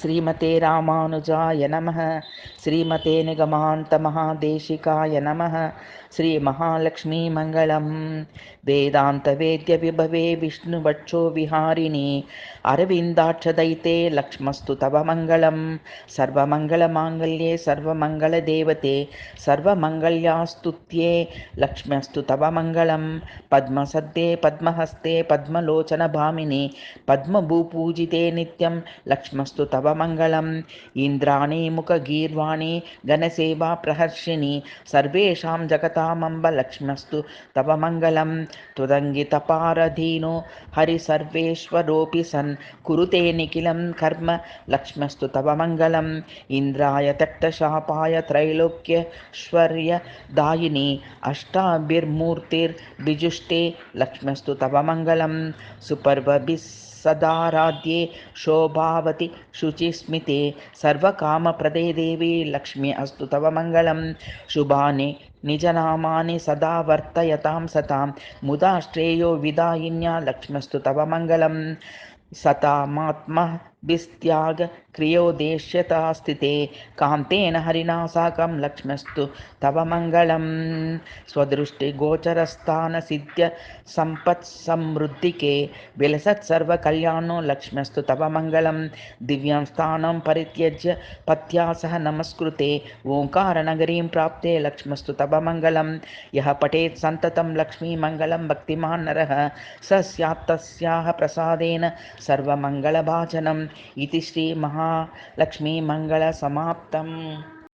श्रीमते रामानुजाय नमः। श्रीमते निगमान्तमहादेशिकाय नमः। श्रीमहालक्ष्मीमङ्गलम्। वेदान्तवेद्यविभवे विष्णुवक्षो विहारिणि अरविन्दाक्षदयिते लक्ष्मस्तु तव मङ्गलम्। सर्वमङ्गलमाङ्गल्ये सर्वमङ्गलदेवते सर्वमङ्गल्यास्तुत्ये लक्ष्म्यस्तु तव मङ्गलम्। पद्मसद्दे पद्महस्ते पद्मलोचनभामिनि पद्मभूपूजिते नित्यं लक्ष्मस्तु तव मङ्गलम्। इन्द्राणी मुखगीर्वाणी घनसेवा प्रहर्षिणि सर्वेषां जगतामम्ब लक्ष्मस्तु तव मङ्गलम्। त्वदङ्गितपारधीनो हरिसर्वेश्वरोऽपि सन् कुरुते निखिलं कर्म लक्ष्मस्तु तव मङ्गलम्। इन्द्राय तक्तशापाय त्रैलोक्यैश्वर्यदायिनि अष्टाभिर्मूर्तिर्विजुष्टे लक्ष्मस्तु तव मङ्गलम्। सुपर्वभिः सदाराध्ये शोभावति शुचिस्मिते सर्वकामप्रदे देवी लक्ष्मी अस्तु तव मङ्गलम्। शुभानि निजनामानि सदा वर्तयतां सतां मुदा श्रेयो विदायिन्या लक्ष्मस्तु तव मङ्गलम्। सतामात्मभिस्त्याग क्रियोदेश्यता स्थिते कान्तेन हरिणा साकं लक्ष्मस्तु तव मङ्गलम्। स्वदृष्टिगोचरस्थानसिद्ध्य सम्पत्समृद्धिके विलसत्सर्वकल्याणो लक्ष्मस्तु तव मङ्गलम्। दिव्यं स्थानं परित्यज्य पत्या सह नमस्कृते ओङ्कारनगरीं प्राप्ते लक्ष्मस्तु तव मङ्गलम्। यः पठेत् सन्ततं लक्ष्मीमङ्गलं भक्तिमान् नरः स स्यात् तस्याः प्रसादेन सर्वमङ्गलभाजनम्। इति श्रीमहालक्ष्मीमङ्गलसमाप्तम्।